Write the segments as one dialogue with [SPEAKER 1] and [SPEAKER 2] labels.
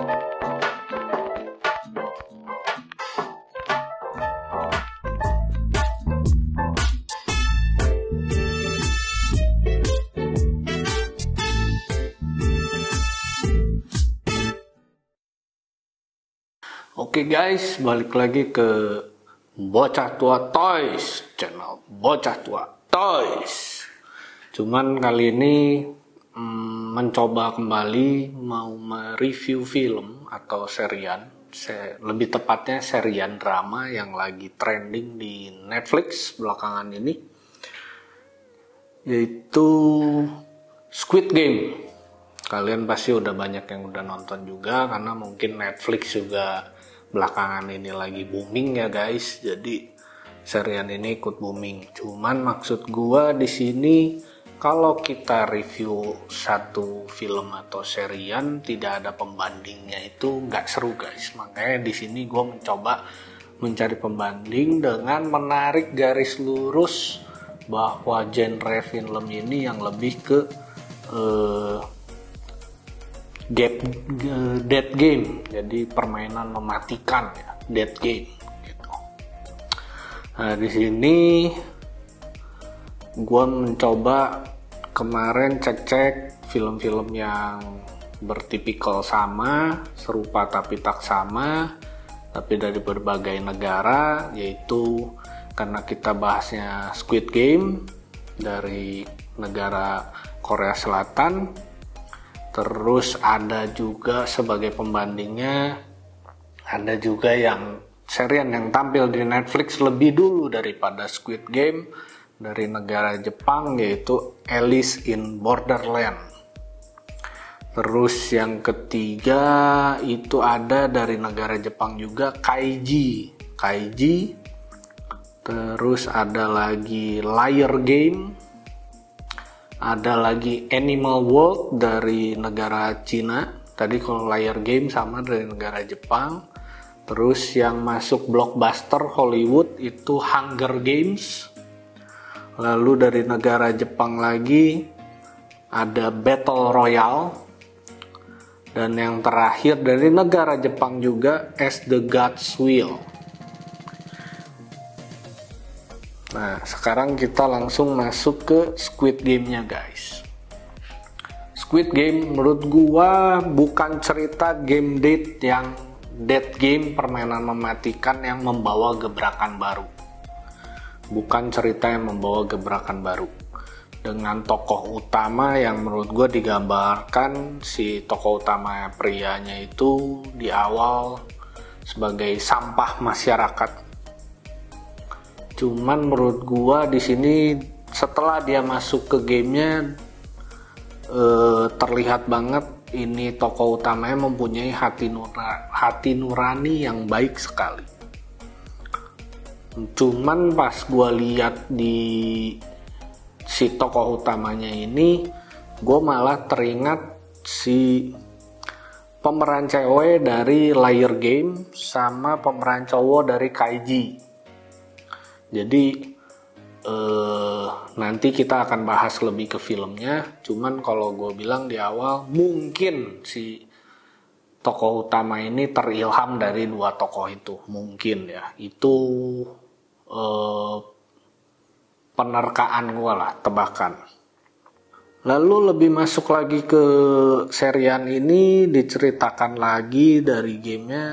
[SPEAKER 1] Oke guys, balik lagi ke Bocah Tua Toys, channel Bocah Tua Toys. Cuman kali ini mencoba kembali mau mereview film atau serian, lebih tepatnya serian drama yang lagi trending di Netflix belakangan ini, yaitu Squid Game. Kalian pasti udah banyak yang udah nonton juga, karena mungkin Netflix juga belakangan ini lagi booming ya guys. Jadi serian ini ikut booming. Cuman maksud gua di sini, kalau kita review satu film atau serian tidak ada pembandingnya itu nggak seru guys. Makanya di sini gua mencoba mencari pembanding dengan menarik garis lurus bahwa genre film ini yang lebih ke dead game, jadi permainan mematikan ya, dead game gitu. Nah di sini gue mencoba kemarin cek film-film yang bertipikal sama, serupa tapi tak sama, tapi dari berbagai negara, yaitu karena kita bahasnya Squid Game dari negara Korea Selatan. Terus ada juga sebagai pembandingnya, ada juga yang serian yang tampil di Netflix lebih dulu daripada Squid Game dari negara Jepang, yaitu Alice in Borderland. Terus yang ketiga itu ada dari negara Jepang juga, Kaiji. Terus ada lagi Liar Game. Ada lagi Animal World dari negara Cina. Tadi kalau Liar Game sama dari negara Jepang. Terus yang masuk blockbuster Hollywood itu Hunger Games. Lalu dari negara Jepang lagi ada Battle Royale. Dan yang terakhir dari negara Jepang juga As the Gods Will. Nah, sekarang kita langsung masuk ke Squid Game-nya guys. Squid Game menurut gua bukan cerita game date yang dead game, permainan mematikan yang membawa gebrakan baru. Bukan cerita yang membawa gebrakan baru. Dengan tokoh utama yang menurut gua digambarkan, si tokoh utama prianya itu di awal sebagai sampah masyarakat. Cuman menurut gua di sini setelah dia masuk ke gamenya terlihat banget ini tokoh utamanya mempunyai hati nurani yang baik sekali. Cuman pas gua lihat di si tokoh utamanya ini, gua malah teringat si pemeran cewek dari Liar Game sama pemeran cowok dari Kaiji. Jadi nanti kita akan bahas lebih ke filmnya. Cuman kalau gue bilang di awal, mungkin si tokoh utama ini terilham dari dua tokoh itu. Mungkin ya. Itu penerkaan gue lah, tebakan. Lalu lebih masuk lagi ke serian ini, diceritakan lagi dari gamenya,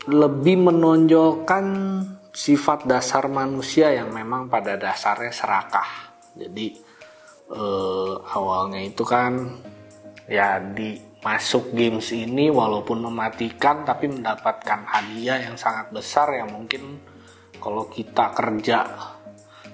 [SPEAKER 1] lebih menonjolkan sifat dasar manusia yang memang pada dasarnya serakah. Jadi awalnya itu kan ya di masuk games ini walaupun mematikan tapi mendapatkan hadiah yang sangat besar yang mungkin kalau kita kerja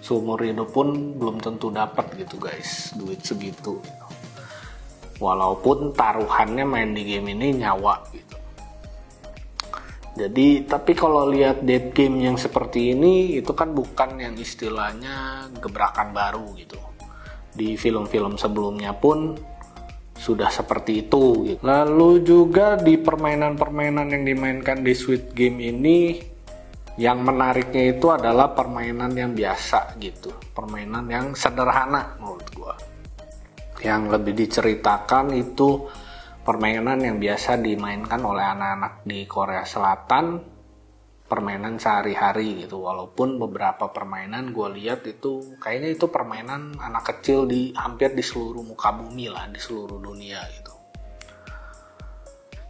[SPEAKER 1] seumur hidup pun belum tentu dapat gitu guys, duit segitu gitu. Walaupun taruhannya main di game ini nyawa gitu. Jadi, tapi kalau lihat dead game yang seperti ini, itu kan bukan yang istilahnya gebrakan baru gitu. Di film-film sebelumnya pun sudah seperti itu gitu. Lalu juga di permainan-permainan yang dimainkan di Squid Game ini, yang menariknya itu adalah permainan yang biasa gitu. Permainan yang sederhana menurut gua. Yang lebih diceritakan itu permainan yang biasa dimainkan oleh anak-anak di Korea Selatan, permainan sehari-hari gitu. Walaupun beberapa permainan gue lihat itu kayaknya itu permainan anak kecil di hampir di seluruh muka bumi lah, di seluruh dunia gitu.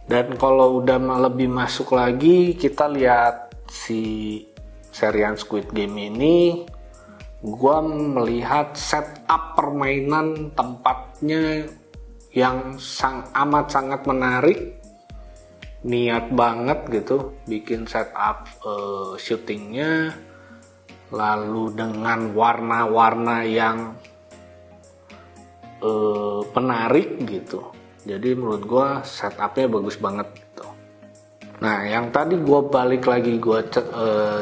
[SPEAKER 1] Dan kalau udah lebih masuk lagi, kita lihat si serian Squid Game ini, gue melihat setup permainan tempatnya yang amat sangat menarik, niat banget gitu bikin setup syutingnya, lalu dengan warna-warna yang menarik gitu. Jadi menurut gue setupnya bagus banget gitu. Nah, yang tadi gue balik lagi gue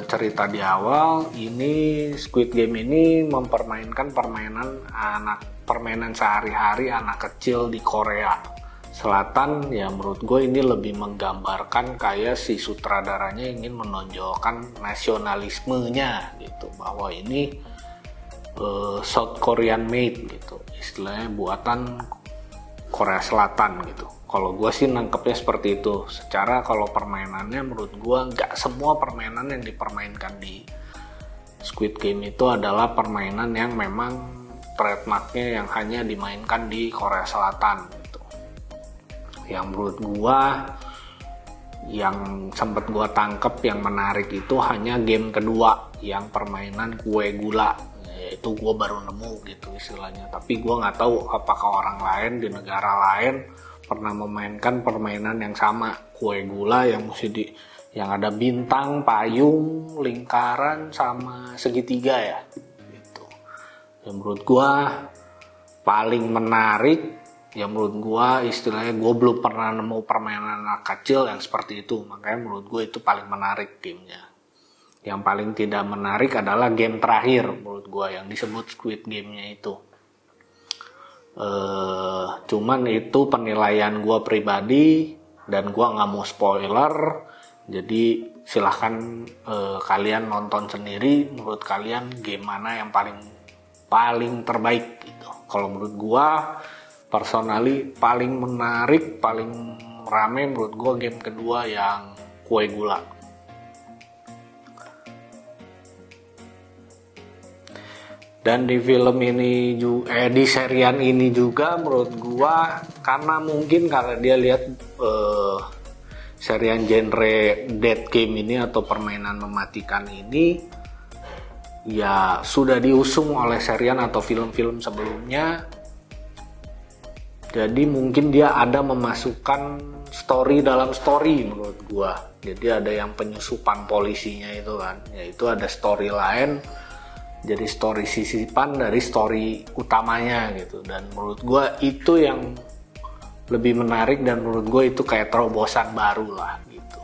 [SPEAKER 1] cerita di awal, ini Squid Game ini mempermainkan permainan sehari-hari anak kecil di Korea Selatan. Ya menurut gue ini lebih menggambarkan kayak si sutradaranya ingin menonjolkan nasionalismenya gitu, bahwa ini South Korean made gitu, istilahnya buatan Korea Selatan gitu. Kalau gue sih nangkepnya seperti itu. Secara kalau permainannya menurut gue nggak semua permainan yang dipermainkan di Squid Game itu adalah permainan yang memang trademarknya yang hanya dimainkan di Korea Selatan gitu. Yang menurut gue yang sempat gue tangkep yang menarik itu hanya game kedua yang permainan kue gula. Itu gue baru nemu gitu istilahnya, tapi gue nggak tahu apakah orang lain di negara lain pernah memainkan permainan yang sama, kue gula yang yang ada bintang, payung, lingkaran sama segitiga ya gitu. Yang menurut gue paling menarik, ya menurut gue istilahnya gue belum pernah nemu permainan anak kecil yang seperti itu, makanya menurut gue itu paling menarik gamenya. Yang paling tidak menarik adalah game terakhir menurut gue yang disebut Squid Game-nya itu. Cuman itu penilaian gue pribadi dan gue nggak mau spoiler. Jadi silahkan kalian nonton sendiri. Menurut kalian game mana yang paling terbaik gitu. Kalau menurut gue personally paling menarik, paling rame menurut gue game kedua yang kue gula. Dan di film ini di serian ini juga menurut gua karena dia lihat serian genre dead game ini atau permainan mematikan ini ya sudah diusung oleh serian atau film-film sebelumnya. Jadi mungkin dia ada memasukkan story dalam story menurut gua. Jadi ada yang penyusupan polisinya itu kan, yaitu ada story lain. Jadi story sisipan dari story utamanya gitu. Dan menurut gue itu yang lebih menarik dan menurut gue itu kayak terobosan baru lah gitu.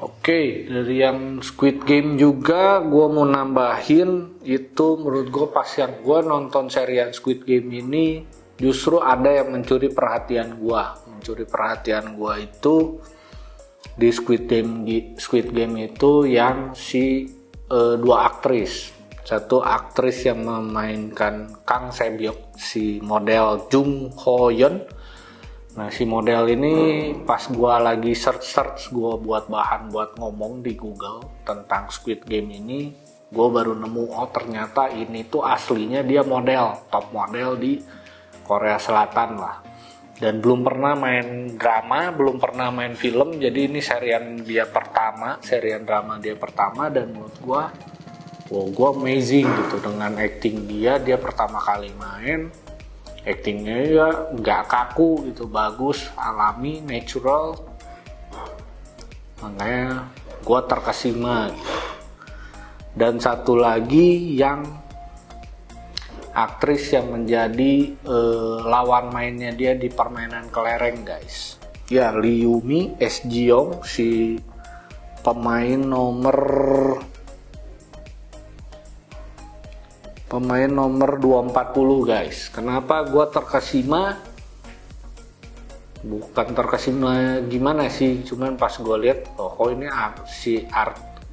[SPEAKER 1] Oke, dari yang Squid Game juga gue mau nambahin itu menurut gue pas yang gue nonton serian Squid Game ini justru ada yang mencuri perhatian gue. Mencuri perhatian gue itu di Squid Game itu yang si dua aktris. Satu aktris yang memainkan Kang Se-byuk, si model Jung Ho Yeon. Nah si model ini pas gue lagi search gue buat bahan buat ngomong di Google tentang Squid Game ini, gue baru nemu ternyata ini tuh aslinya dia model, top model di Korea Selatan lah. Dan belum pernah main drama, belum pernah main film, jadi ini serian drama dia pertama dan menurut gue gue amazing gitu dengan acting dia pertama kali main, actingnya ya nggak kaku gitu, bagus, alami, natural, makanya gue terkesima gitu. Dan satu lagi yang aktris yang menjadi lawan mainnya dia di permainan kelereng guys, ya Lee Yumi S. Jeong, si pemain nomor 240 guys. Kenapa gue terkesima? Bukan terkesima gimana sih, cuman pas gue lihat ini si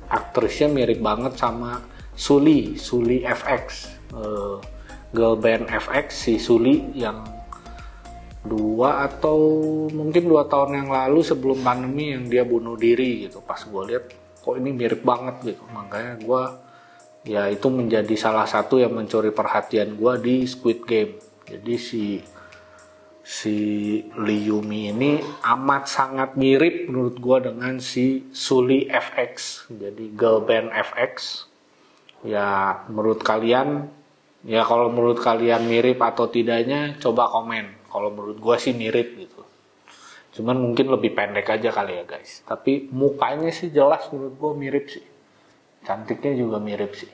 [SPEAKER 1] aktrisnya mirip banget sama Sully FX, girl band FX, si Sully yang 2 atau mungkin 2 tahun yang lalu sebelum pandemi yang dia bunuh diri gitu. Pas gue lihat kok ini mirip banget gitu, makanya gue ya itu menjadi salah satu yang mencuri perhatian gue di Squid Game. Jadi si Lee Yumi ini amat sangat mirip menurut gue dengan si Sully FX, jadi girl band FX. Ya menurut kalian, ya kalau menurut kalian mirip atau tidaknya coba komen. Kalau menurut gue sih mirip gitu, cuman mungkin lebih pendek aja kali ya guys. Tapi mukanya sih jelas menurut gue mirip sih, cantiknya juga mirip sih.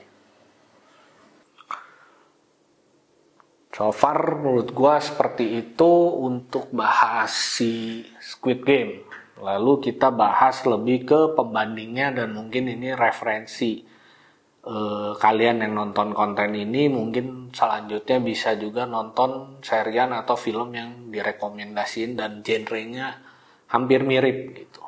[SPEAKER 1] So far menurut gue seperti itu untuk bahas si Squid Game. Lalu kita bahas lebih ke pembandingnya dan mungkin ini referensi. Kalian yang nonton konten ini mungkin selanjutnya bisa juga nonton serian atau film yang direkomendasiin dan genrenya hampir mirip gitu.